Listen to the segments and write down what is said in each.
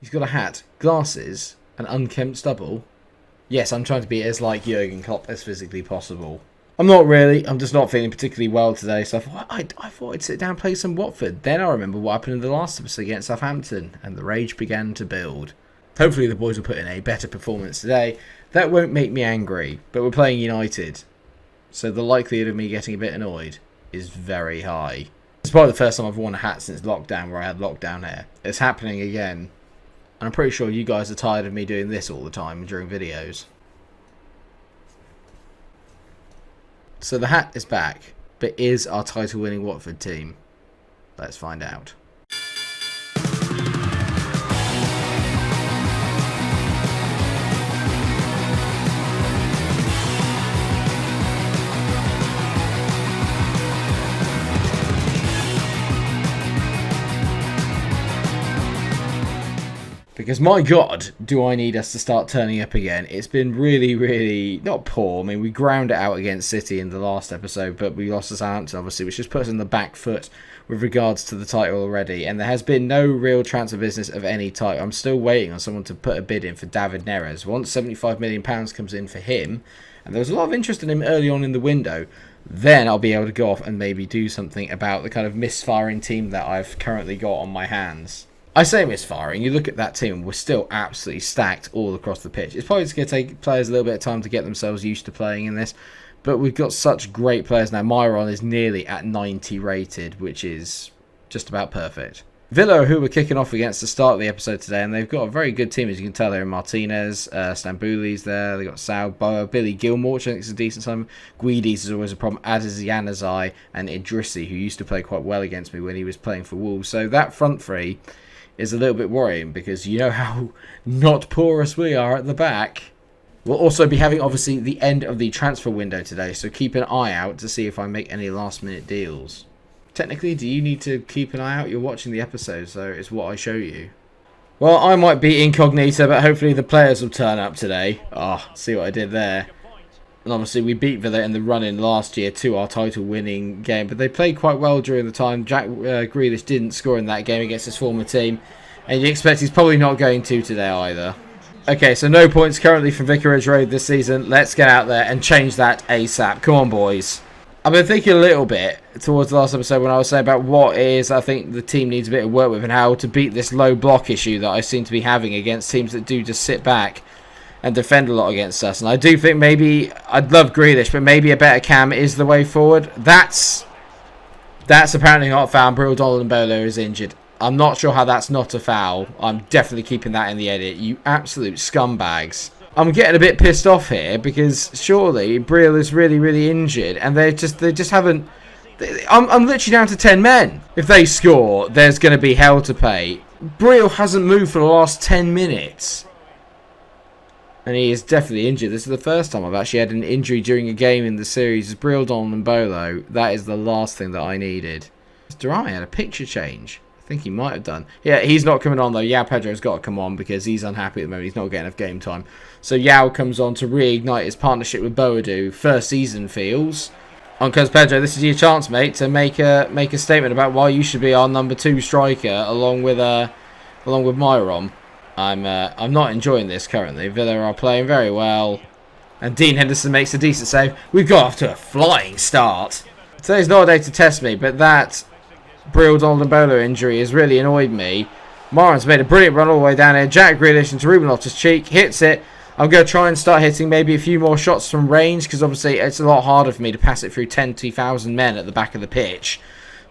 He's got a hat, glasses, an unkempt stubble. Yes, I'm trying to be as like Jurgen Klopp as physically possible. I'm not really. I'm just not feeling particularly well today, so I thought I'd sit down and play some Watford. Then I remember what happened in the last episode against Southampton, and the rage began to build. Hopefully the boys will put in a better performance today. That won't make me angry, but we're playing United, so the likelihood of me getting a bit annoyed is very high. It's probably the first time I've worn a hat since lockdown, where I had lockdown hair. It's happening again, and I'm pretty sure you guys are tired of me doing this all the time during videos. So the hat is back, but is our title-winning Watford team? Let's find out. Because my God, do I need us to start turning up again. It's been really, not poor. I mean, we ground it out against City in the last episode, but we lost to Southampton, obviously, which just put us on the back foot with regards to the title already. And there has been no real transfer business of any type. I'm still waiting on someone to put a bid in for David Neres. Once £75 million comes in for him, and there was a lot of interest in him early on in the window, then I'll be able to go off and maybe do something about the kind of misfiring team that I've currently got on my hands. I say misfiring, you look at that team, we're still absolutely stacked all across the pitch. It's probably just going to take players a little bit of time to get themselves used to playing in this, but we've got such great players now. Myron is nearly at 90 rated, which is just about perfect. Villa, who were kicking off against the start of the episode today, and they've got a very good team, as you can tell. There Martinez, Stambouli's there, they've got Sal, Billy Gilmore, which I think is a decent time. Guides is always a problem, as is Januzaj and Idrissi, who used to play quite well against me when he was playing for Wolves. So that front three is a little bit worrying, because you know how not porous we are at the back. We'll also be having, obviously, the end of the transfer window today, so keep an eye out to see if I make any last-minute deals. Technically, do you need to keep an eye out? You're watching the episode, so it's what I show you. Well, I might be incognito, but hopefully the players will turn up today. See what I did there. And obviously we beat Villa in the run-in last year to our title-winning game, but they played quite well during the time. Jack Grealish didn't score in that game against his former team, and you expect he's probably not going to today either. Okay, so no points currently from Vicarage Road this season. Let's get out there and change that ASAP. Come on, boys. I've been thinking a little bit towards the last episode when I was saying about what is I think the team needs a bit of work with and how to beat this low block issue that I seem to be having against teams that do just sit back and defend a lot against us. And I do think maybe, I'd love Grealish, but maybe a better cam is the way forward. That's apparently not a foul. Bril Donald-Mbolo is injured. I'm not sure how that's not a foul. I'm definitely keeping that in the edit. You absolute scumbags. I'm getting a bit pissed off here because surely Bril is really injured, and they just haven't. I'm literally down to 10 men. If they score, there's going to be hell to pay. Bril hasn't moved for the last 10 minutes. And he is definitely injured. This is the first time I've actually had an injury during a game in the series. It's Bril Donald-Mbolo. That is the last thing that I needed. Durai had a picture change. I think he might have done. Yeah, he's not coming on though. Yao Pedro's got to come on because he's unhappy at the moment. He's not getting enough game time. So Yao comes on to reignite his partnership with Boadu. First season feels. Because Pedro, this is your chance, mate, to make a statement about why you should be our number 2 striker along with Myron. I'm not enjoying this currently. Villa are playing very well. And Dean Henderson makes a decent save. We've got off to a flying start. Today's not a day to test me, but that Bril Donald-Mbolo injury has really annoyed me. Myron's made a brilliant run all the way down here. Jack Grealish into Ruben Loftus-Cheek. Hits it. I'm going to try and start hitting maybe a few more shots from range, because obviously it's a lot harder for me to pass it through 20,000 men at the back of the pitch.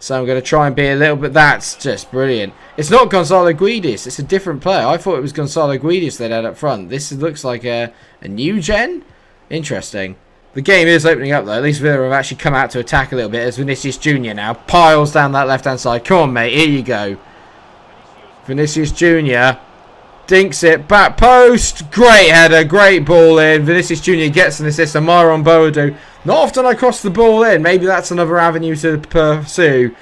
So I'm going to try and be a little bit... That's just brilliant. It's not Gonzalo Guedes. It's a different player. I thought it was Gonzalo Guedes they'd had up front. This looks like a new gen. Interesting. The game is opening up, though. At least Villa have actually come out to attack a little bit as Vinicius Jr. now piles down that left-hand side. Come on, mate. Here you go. Vinicius Jr. dinks it. Back post. Great header. Great ball in. Vinicius Jr. gets an assist on Myron Boadu. Not often I cross the ball in. Maybe that's another avenue to pursue.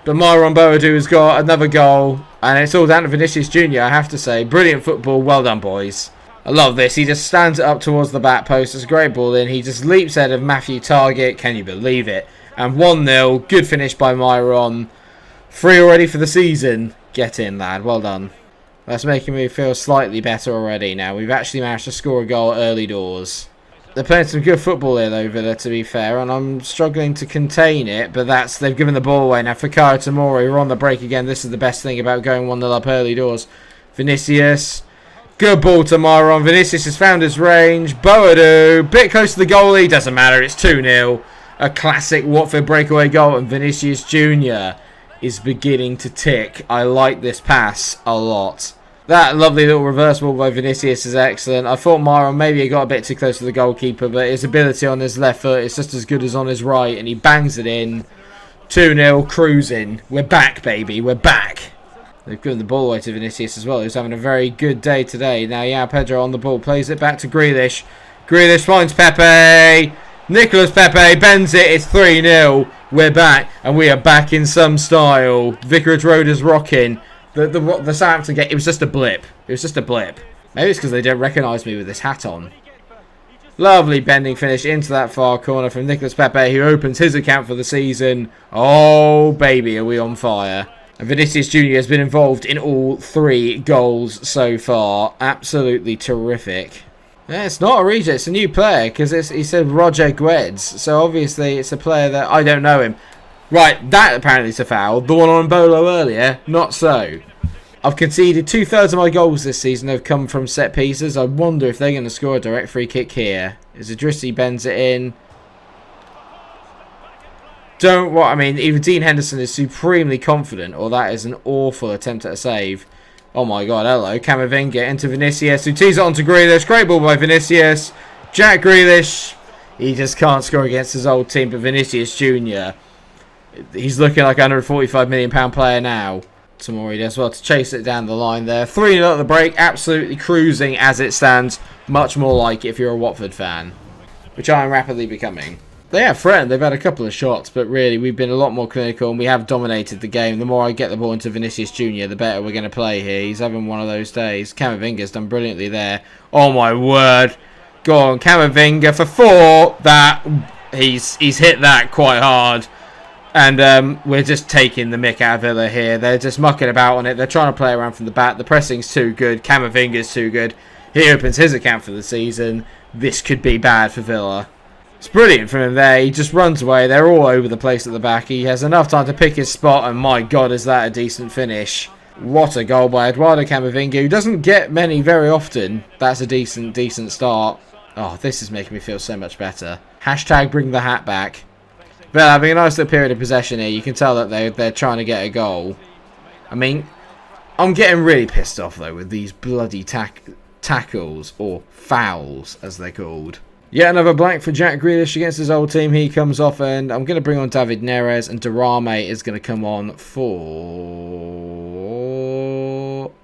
But Myron Boadu has got another goal. And it's all down to Vinicius Jr., I have to say. Brilliant football. Well done, boys. I love this. He just stands it up towards the back post. It's a great ball in. He just leaps ahead of Matthew Target. Can you believe it? And 1-0. Good finish by Myron. 3 already for the season. Get in, lad. Well done. That's making me feel slightly better already now. We've actually managed to score a goal early doors. They're playing some good football here, though, Villa, to be fair, and I'm struggling to contain it, but they've given the ball away. Now, Fikayo Tomori, we're on the break again. This is the best thing about going 1-0 up early doors. Vinicius, good ball to Myron. Vinicius has found his range. Boadu, bit close to the goalie, doesn't matter, it's 2-0. A classic Watford breakaway goal, and Vinicius Jr. is beginning to tick. I like this pass a lot. That lovely little reverse ball by Vinicius is excellent. I thought Myron maybe he got a bit too close to the goalkeeper, but his ability on his left foot is just as good as on his right, and he bangs it in. 2-0, cruising. We're back, baby. We're back. They've given the ball away to Vinicius as well. He's having a very good day today. Now, yeah, Pedro on the ball. Plays it back to Grealish. Grealish finds Pepe. Nicolas Pepe bends it. It's 3-0. We're back, and we are back in some style. Vicarage Road is rocking. The Southampton game, it was just a blip. It was just a blip. Maybe it's because they don't recognise me with this hat on. Lovely bending finish into that far corner from Nicolas Pepe, who opens his account for the season. Oh, baby, are we on fire. And Vinicius Jr. has been involved in all 3 goals so far. Absolutely terrific. Yeah, it's not a reject, it's a new player, because he said Roger Guedes. So obviously it's a player that I don't know him. Right, that apparently is a foul. The one on Bolo earlier, not so. I've conceded 2/3 of my goals this season have come from set pieces. I wonder if they're going to score a direct free kick here. As Idrissi bends it in. Either Dean Henderson is supremely confident, or that is an awful attempt at a save. Oh my god, hello. Camavinga into Vinicius, who tees it onto Grealish. Great ball by Vinicius. Jack Grealish. He just can't score against his old team, but Vinicius Jr. He's looking like a £145 million player now. Tomori does well to chase it down the line there. 3-0 at the break. Absolutely cruising as it stands. Much more like it if you're a Watford fan. Which I am rapidly becoming. They have threatened. They've had a couple of shots. But really, we've been a lot more clinical. And we have dominated the game. The more I get the ball into Vinicius Jr., the better we're going to play here. He's having one of those days. Camavinga's done brilliantly there. Oh my word. Go on, Camavinga for 4. He's hit that quite hard. And we're just taking the mick out of Villa here. They're just mucking about on it. They're trying to play around from the back. The pressing's too good. Camavinga's too good. He opens his account for the season. This could be bad for Villa. It's brilliant from him there. He just runs away. They're all over the place at the back. He has enough time to pick his spot. And my God, is that a decent finish. What a goal by Eduardo Camavinga, who doesn't get many very often. That's a decent start. Oh, this is making me feel so much better. Hashtag bring the hat back. Villa having a nice little period of possession here. You can tell that they're trying to get a goal. I mean, I'm getting really pissed off, though, with these bloody tackles, or fouls, as they're called. Yet another blank for Jack Grealish against his old team. He comes off, and I'm going to bring on David Neres, and Durame is going to come on for...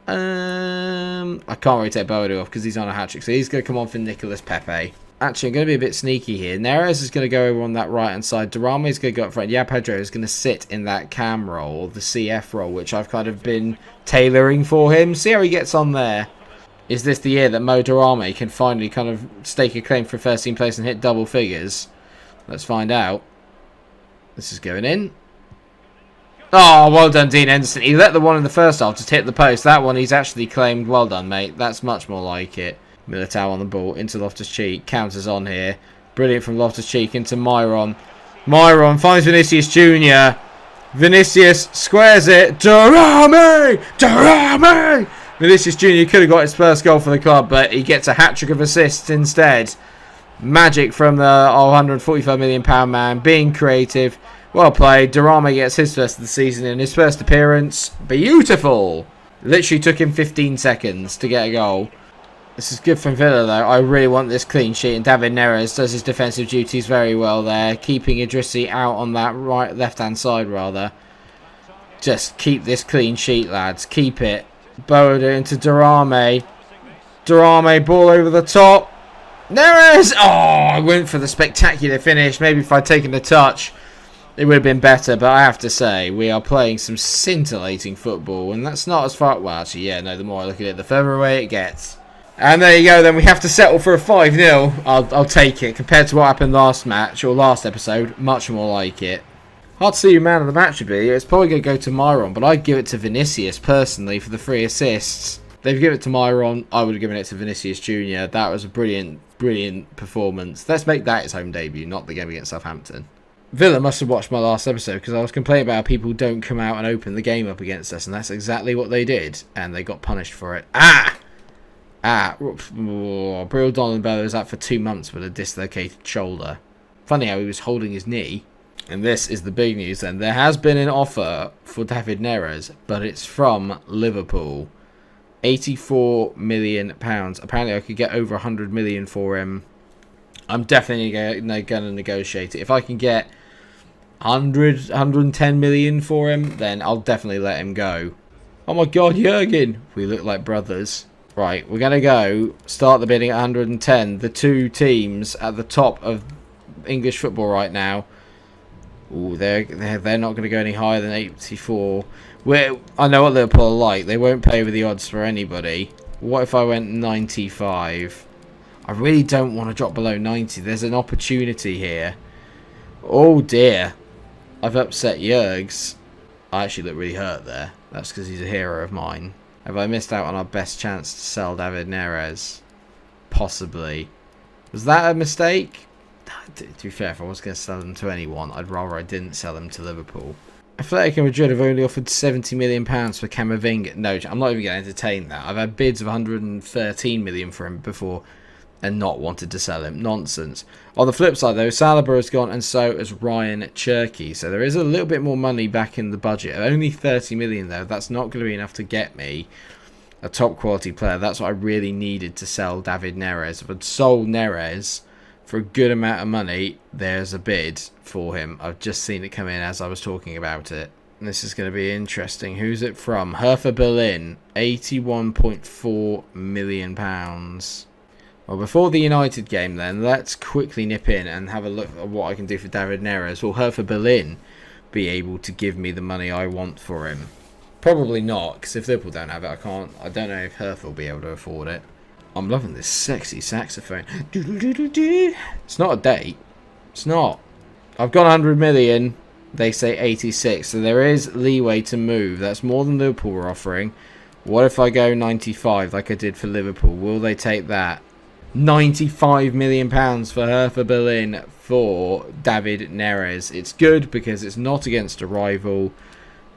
I can't really take Boadu off because he's on a hat-trick, so he's going to come on for Nicolas Pepe. Actually, I'm going to be a bit sneaky here. Neres is going to go over on that right-hand side. Durame is going to go up front. Yeah, Pedro is going to sit in that cam role, the CF role, which I've kind of been tailoring for him. See how he gets on there. Is this the year that Mo Durame can finally kind of stake a claim for first team place and hit double figures? Let's find out. This is going in. Oh, well done, Dean Henderson. He let the one in the first half just hit the post. That one he's actually claimed. Well done, mate. That's much more like it. Militao on the ball into Loftus-Cheek. Counters on here. Brilliant from Loftus-Cheek into Myron. Myron finds Vinicius Jr. Vinicius squares it. Durame! Durame! Vinicius Jr. could have got his first goal for the club, but he gets a hat-trick of assists instead. Magic from the £145 million man. Being creative. Well played. Durame gets his first of the season in his first appearance. Beautiful! Literally took him 15 seconds to get a goal. This is good from Villa, though. I really want this clean sheet. And David Neres does his defensive duties very well there. Keeping Idrissi out on that left-hand side, rather. Just keep this clean sheet, lads. Keep it. Boada into Durame. Durame, ball over the top. Neres! Oh, I went for the spectacular finish. Maybe if I'd taken the touch, it would have been better. But I have to say, we are playing some scintillating football. And that's not as far... Well, actually, yeah, no, the more I look at it, the further away it gets. And there you go, then we have to settle for a 5-0. I'll take it. Compared to what happened last match, or last episode, much more like it. Hard to see who man of the match would be. It's probably going to go to Myron, but I'd give it to Vinicius, personally, for the 3 assists. They've given it to Myron. I would have given it to Vinicius Jr. That was a brilliant, brilliant performance. Let's make that his home debut, not the game against Southampton. Villa must have watched my last episode because I was complaining about how people don't come out and open the game up against us, and that's exactly what they did, and they got punished for it. Brill Donenbella was out for 2 months with a dislocated shoulder. Funny how he was holding his knee. And this is the big news then. There has been an offer for David Neres, but it's from Liverpool. £84 million. Apparently I could get over 100 million for him. I'm definitely going to negotiate it. If I can get 110 million for him, then I'll definitely let him go. Oh my god, Jurgen! We look like brothers. Right, we're going to go start the bidding at 110. The two teams at the top of English football right now. Ooh, they're not going to go any higher than 84. I know what Liverpool are like. They won't pay with the odds for anybody. What if I went 95? I really don't want to drop below 90. There's an opportunity here. Oh dear. I've upset Jurgs. I actually look really hurt there. That's because he's a hero of mine. Have I missed out on our best chance to sell David Neres? Possibly. Was that a mistake? To be fair, if I was going to sell them to anyone, I'd rather I didn't sell them to Liverpool. Atletico Madrid have only offered £70 million for Camavinga. No, I'm not even going to entertain that. I've had bids of 113 million for him before and not wanted to sell him. Nonsense. On the flip side, though, Saliba has gone and so has Ryan Cherky. So there is a little bit more money back in the budget. Only 30 million, though. That's not going to be enough to get me a top quality player. That's what I really needed to sell David Neres. If I'd sold Neres for a good amount of money, there's a bid for him. I've just seen it come in as I was talking about it. And this is going to be interesting. Who's it from? Hertha Berlin. £81.4 million. Well, before the United game then, let's quickly nip in and have a look at what I can do for David Neres. Will Hertha Berlin be able to give me the money I want for him? Probably not, because if Liverpool don't have it, I don't know if Hertha will be able to afford it. I'm loving this sexy saxophone. It's not a date. It's not. I've got 100 million. They say 86. So there is leeway to move. That's more than Liverpool were offering. What if I go 95 like I did for Liverpool? Will they take that? £95 million for Hertha Berlin for David Neres. It's good because it's not against a rival.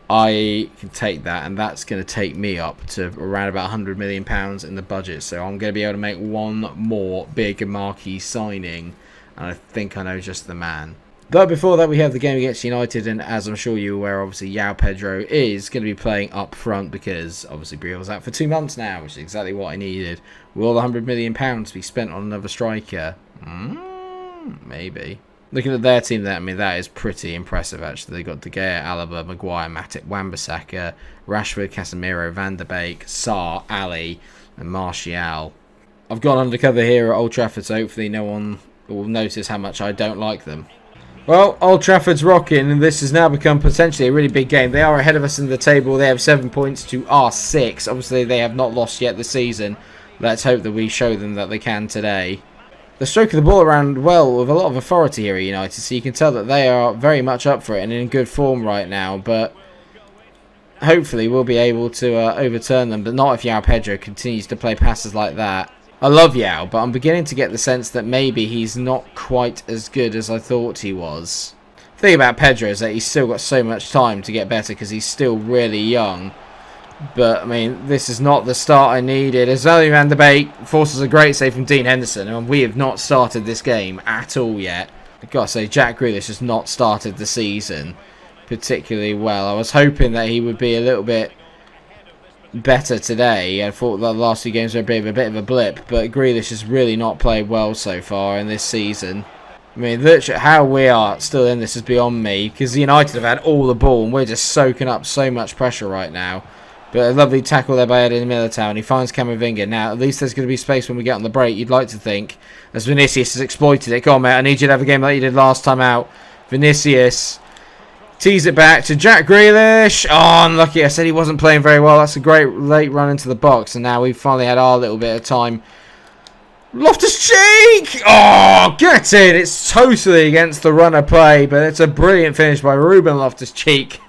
I can take that, and that's going to take me up to around about £100 million in the budget. So I'm going to be able to make one more big marquee signing, and I think I know just the man. But before that, we have the game against United, and as I'm sure you're aware, obviously, João Pedro is going to be playing up front because, obviously, Briel's out for 2 months now, which is exactly what I needed. Will the £100 million be spent on another striker? Maybe. Looking at their team there, I mean, that is pretty impressive, actually. They've got De Gea, Alaba, Maguire, Matip, Wan-Bissaka, Rashford, Casemiro, Van der Beek, Sarr, Ali, and Martial. I've gone undercover here at Old Trafford, so hopefully no one will notice how much I don't like them. Well, Old Trafford's rocking, and this has now become potentially a really big game. They are ahead of us in the table. They have 7 points to our 6. Obviously, they have not lost yet this season. Let's hope that we show them that they can today. They're stroking the ball around well with a lot of authority here at United, so you can tell that they are very much up for it and in good form right now. But hopefully we'll be able to overturn them, but not if João Pedro continues to play passes like that. I love João, but I'm beginning to get the sense that maybe he's not quite as good as I thought he was. The thing about Pedro is that he's still got so much time to get better because he's still really young. But, I mean, this is not the start I needed. As Van der Beek forces a great save from Dean Henderson, and we have not started this game at all yet. I've got to say, Jack Grealish has not started the season particularly well. I was hoping that he would be a little bit better today. I thought that the last 2 games were a bit of a blip, but Grealish has really not played well so far in this season. I mean, literally, how we are still in this is beyond me, because United have had all the ball, and we're just soaking up so much pressure right now. But a lovely tackle there by Eden Militao, and he finds Camavinga. Now, at least there's going to be space when we get on the break, you'd like to think, as Vinicius has exploited it. Go on, mate, I need you to have a game like you did last time out. Vinicius tees it back to Jack Grealish. Oh, unlucky. I said he wasn't playing very well. That's a great late run into the box, and now we've finally had our little bit of time. Loftus-Cheek! Oh, get it! It's totally against the runner play, but it's a brilliant finish by Ruben Loftus-Cheek.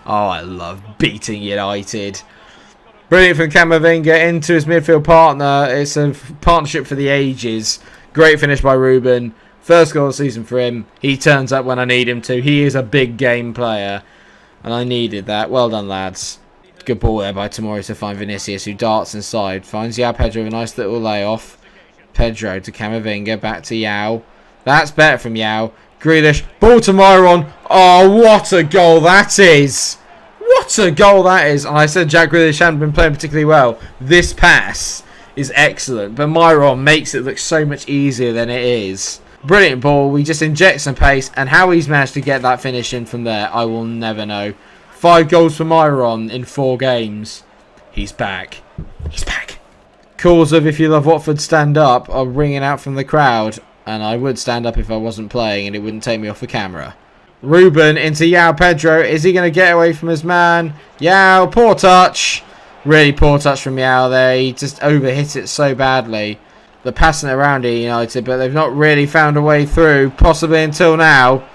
Oh, I love beating United. Brilliant from Camavinga into his midfield partner. It's a partnership for the ages. Great finish by Ruben. First goal of the season for him. He turns up when I need him to. He is a big game player. And I needed that. Well done, lads. Good ball there by Tomori to find Vinicius, who darts inside. Finds Yao Pedro with a nice little layoff. Pedro to Camavinga. Back to Yao. That's better from Yao. Grealish. Ball to Myron. Oh, what a goal that is. What a goal that is. And I said Jack Grealish hadn't been playing particularly well. This pass is excellent. But Myron makes it look so much easier than it is. Brilliant ball. We just inject some pace. And how he's managed to get that finish in from there, I will never know. 5 goals for Myron in 4 games. He's back. He's back. Calls of "If you love Watford, stand up" are ringing out from the crowd. And I would stand up if I wasn't playing and it wouldn't take me off the camera. Ruben into Yao Pedro. Is he going to get away from his man? Yao, poor touch. Really poor touch from Yao there. He just overhit it so badly. They're passing it around at United, but they've not really found a way through. Possibly until now.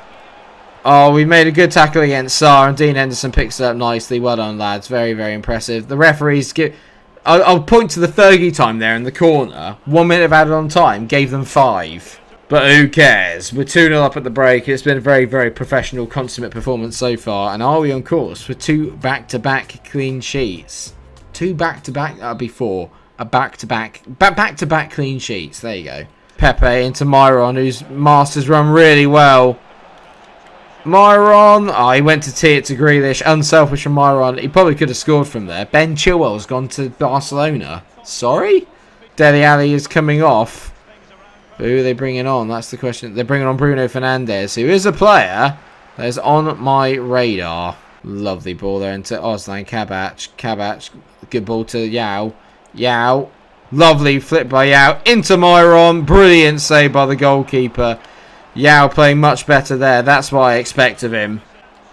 Oh, we made a good tackle against Sarr, and Dean Henderson picks it up nicely. Well done, lads. Very, very impressive. The referees give... I'll point to the Fergie time there in the corner. 1 minute of added on time. Gave them 5. But who cares? We're 2-0 up at the break. It's been a very, very professional, consummate performance so far. And are we on course for 2 back-to-back clean sheets? 2 back-to-back? That'd be 4. A back-to-back... Back-to-back clean sheets. There you go. Pepe into Myron, whose masters run really well. Myron. Oh, he went to tee it to Grealish. Unselfish from Myron. He probably could have scored from there. Ben Chilwell's gone to Barcelona. Sorry? Dele Alli is coming off. Who are they bringing on? That's the question. They're bringing on Bruno Fernandes, who is a player that is on my radar. Lovely ball there into Ozlan Kabach. Kabach. Good ball to Yao. Yao. Lovely flip by Yao. Into Myron. Brilliant save by the goalkeeper. Yao playing much better there. That's what I expect of him.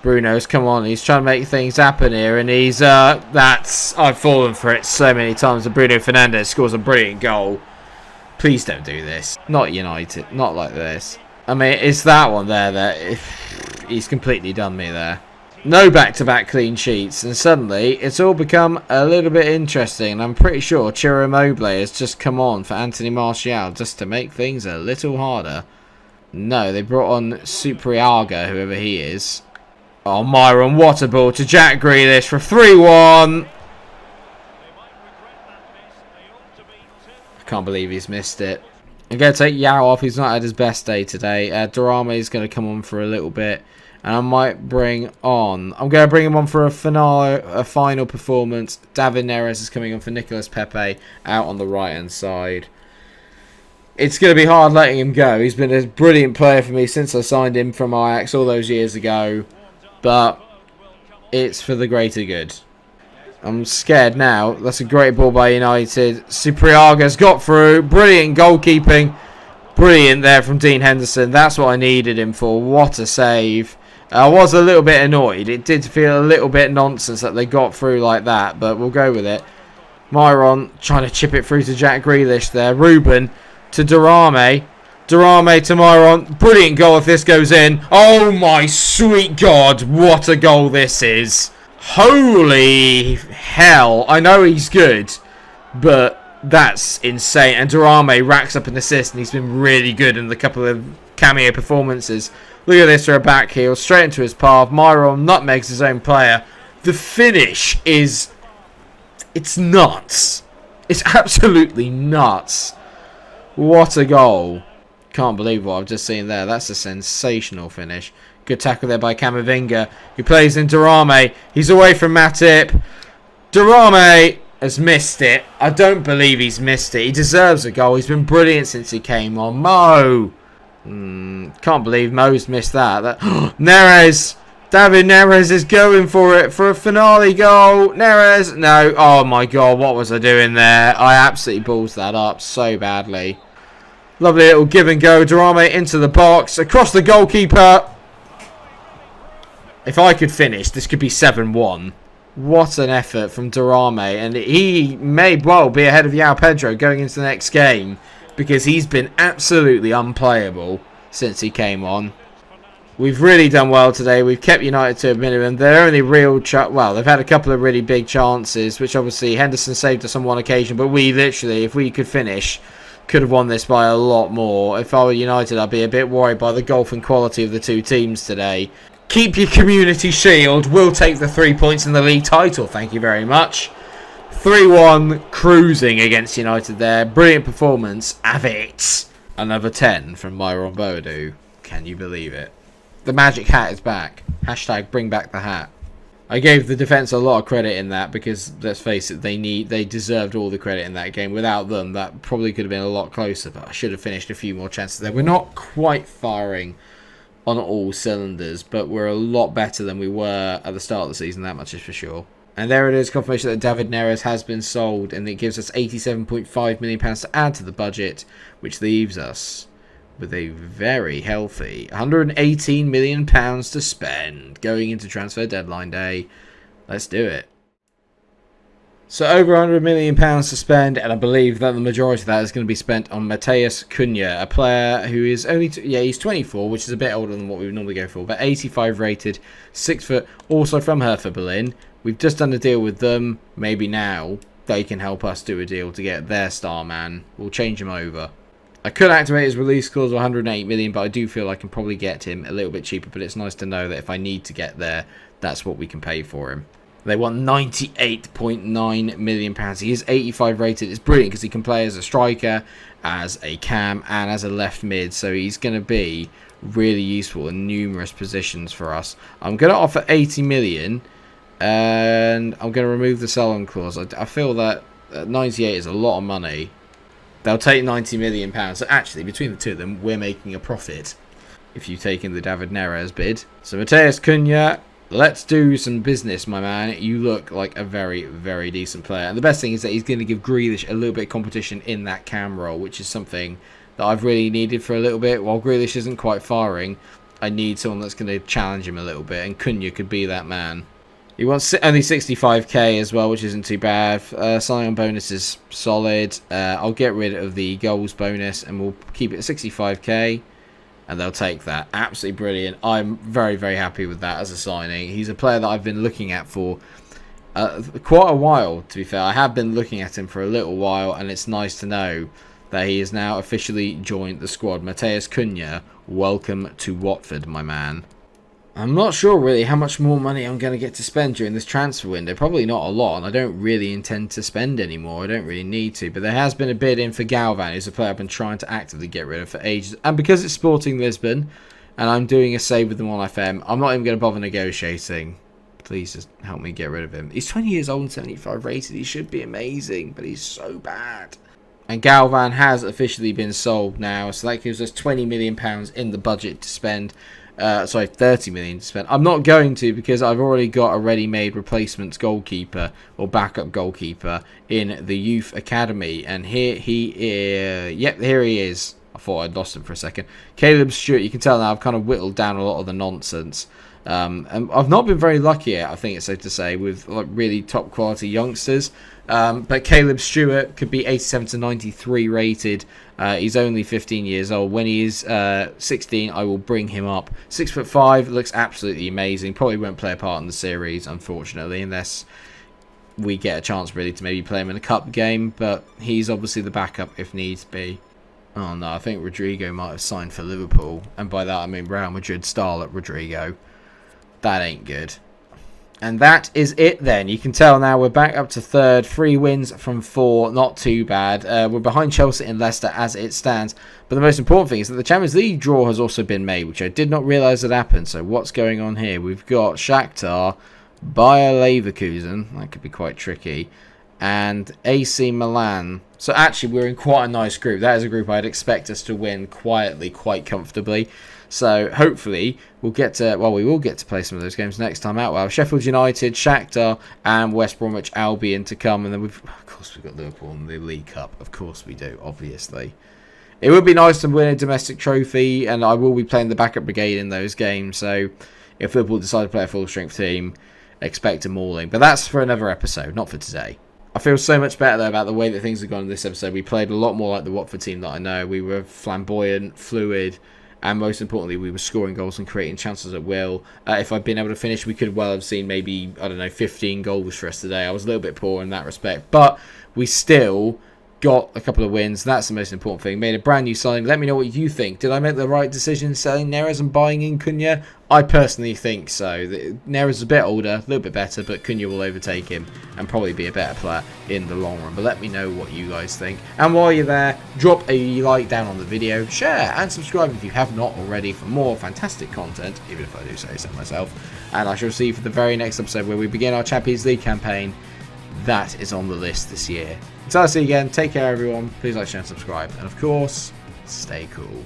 Bruno's come on. He's trying to make things happen here. And he's... I've fallen for it so many times. And Bruno Fernandes scores a brilliant goal. Please don't do this. Not United. Not like this. I mean, it's that one there that he's completely done me there. No back-to-back clean sheets. And suddenly, it's all become a little bit interesting. And I'm pretty sure Ciro Immobile has just come on for Anthony Martial just to make things a little harder. No, they brought on Supriaga, whoever he is. Oh, Myron, what a ball to Jack Grealish for 3-1. Can't believe he's missed it. I'm going to take Yao off. He's not had his best day today. Durame is going to come on for a little bit. And I might bring on... I'm going to bring him on for a final performance. David Neres is coming on for Nicolas Pepe out on the right-hand side. It's going to be hard letting him go. He's been a brilliant player for me since I signed him from Ajax all those years ago. But it's for the greater good. I'm scared now. That's a great ball by United. Supriaga's got through. Brilliant goalkeeping. Brilliant there from Dean Henderson. That's what I needed him for. What a save. I was a little bit annoyed. It did feel a little bit nonsense that they got through like that. But we'll go with it. Myron trying to chip it through to Jack Grealish there. Ruben to Durame. Durame to Myron. Brilliant goal if this goes in. Oh my sweet God. What a goal this is. Holy hell. I know he's good, but that's insane. And Durame racks up an assist, and he's been really good in the couple of cameo performances. Look at this for a back heel, straight into his path. Myron nutmegs his own player. The finish is... it's nuts. It's absolutely nuts. What a goal. Can't believe what I've just seen there. That's a sensational finish. Good tackle there by Camavinga, who plays in Durame. He's away from Matip. Durame has missed it. I don't believe he's missed it. He deserves a goal. He's been brilliant since he came on. Mo! Can't believe Mo's missed that. Neres! David Neres is going for it for a finale goal. Neres! No. Oh my God, what was I doing there? I absolutely balls that up so badly. Lovely little give and go. Durame into the box. Across the goalkeeper. If I could finish, this could be 7-1. What an effort from Durame. And he may well be ahead of Yao Pedro going into the next game, because he's been absolutely unplayable since he came on. We've really done well today. We've kept United to a minimum. They're only real... well, they've had a couple of really big chances, which obviously Henderson saved us on one occasion, but we literally, if we could finish, could have won this by a lot more. If I were United, I'd be a bit worried by the golfing quality of the two teams today. Keep your community shield. We'll take the 3 points in the league title. Thank you very much. 3-1 cruising against United there. Brilliant performance. Have it. Another 10 from Myron Boadu. Can you believe it? The magic hat is back. Hashtag bring back the hat. I gave the defence a lot of credit in that because, let's face it, they deserved all the credit in that game. Without them, that probably could have been a lot closer, but I should have finished a few more chances there. We're not quite firing on all cylinders, but we're a lot better than we were at the start of the season, that much is for sure. And there it is, confirmation that David Neres has been sold, and it gives us £87.5 million to add to the budget, which leaves us with a very healthy £118 million to spend going into transfer deadline day. Let's do it. So over £100 million to spend, and I believe that the majority of that is going to be spent on Matheus Cunha, a player who is only, he's 24, which is a bit older than what we would normally go for, but 85 rated, 6 foot, also from Hertha Berlin. We've just done a deal with them. Maybe now they can help us do a deal to get their star man. We'll change him over. I could activate his release clause of 108 million, but I do feel I can probably get him a little bit cheaper. But it's nice to know that if I need to get there, that's what we can pay for him. They want £98.9 million. He is 85 rated. It's brilliant because he can play as a striker, as a cam, and as a left mid. So he's going to be really useful in numerous positions for us. I'm going to offer 80 million, and I'm going to remove the sell-on clause. I feel that 98 is a lot of money. They'll take £90 million. So actually, between the two of them, we're making a profit if you've taken the David Neres bid. So Matheus Cunha, let's do some business, my man. You look like a very, very decent player. And the best thing is that he's going to give Grealish a little bit of competition in that cam role, which is something that I've really needed for a little bit. While Grealish isn't quite firing, I need someone that's going to challenge him a little bit. And Cunha could be that man. He wants only 65k as well, which isn't too bad. Signing on bonus is solid. I'll get rid of the goals bonus and we'll keep it at 65k. And they'll take that. Absolutely brilliant. I'm very, very happy with that as a signing. He's a player that I've been looking at for quite a while, to be fair. I have been looking at him for a little while, and it's nice to know that he has now officially joined the squad. Matheus Cunha, welcome to Watford, my man. I'm not sure really how much more money I'm going to get to spend during this transfer window. Probably not a lot, and I don't really intend to spend any more. I don't really need to. But there has been a bid in for Galvan, who's a player I've been trying to actively get rid of for ages. And because it's Sporting Lisbon, and I'm doing a save with them on FM, I'm not even going to bother negotiating. Please just help me get rid of him. He's 20 years old and 75 rated. He should be amazing, but he's so bad. And Galvan has officially been sold now, so that gives us £20 million in the budget to spend. 30 million to spend. I'm not going to, because I've already got a ready-made replacement goalkeeper or backup goalkeeper in the youth academy, and here he is. Yep, here he is. I thought I'd lost him for a second. Caleb Stewart. You can tell now I've kind of whittled down a lot of the nonsense. And I've not been very lucky, I think it's safe to say, with like really top quality youngsters. But Caleb Stewart could be 87 to 93 rated. He's only 15 years old. When he is 16, I will bring him up. 6'5", looks absolutely amazing. Probably won't play a part in the series, unfortunately, unless we get a chance really to maybe play him in a cup game. But he's obviously the backup if needs be. Oh no, I think Rodrigo might have signed for Liverpool, and by that I mean Real Madrid starlet Rodrigo. That ain't good. And that is it then. You can tell now we're back up to third. 3 wins from 4. Not too bad. We're behind Chelsea and Leicester as it stands. But the most important thing is that the Champions League draw has also been made, which I did not realise had happened. So what's going on here? We've got Shakhtar, Bayer Leverkusen. That could be quite tricky. And AC Milan. So actually we're in quite a nice group. That is a group I'd expect us to win quietly, quite comfortably. So hopefully we will get to play some of those games next time out. Well, Sheffield United, Shakhtar, and West Bromwich Albion to come, and then of course we've got Liverpool in the League Cup. Of course we do, obviously. It would be nice to win a domestic trophy, and I will be playing the backup brigade in those games. So if Liverpool decide to play a full strength team, expect a mauling. But that's for another episode, not for today. I feel so much better though about the way that things have gone in this episode. We played a lot more like the Watford team that I know. We were flamboyant, fluid, and most importantly, we were scoring goals and creating chances at will. If I'd been able to finish, we could well have seen maybe, I don't know, 15 goals for us today. I was a little bit poor in that respect, but we still got a couple of wins. That's the most important thing. Made a brand new signing. Let me know what you think. Did I make the right decision selling Neres and buying in Cunha? I personally think so. Neres is a bit older, a little bit better, but Cunha will overtake him and probably be a better player in the long run. But let me know what you guys think. And while you're there, drop a like down on the video, share and subscribe if you have not already for more fantastic content, even if I do say so myself. And I shall see you for the very next episode where we begin our Champions League campaign. That is on the list this year. Until I see you again, take care everyone. Please like, share and subscribe. And of course, stay cool.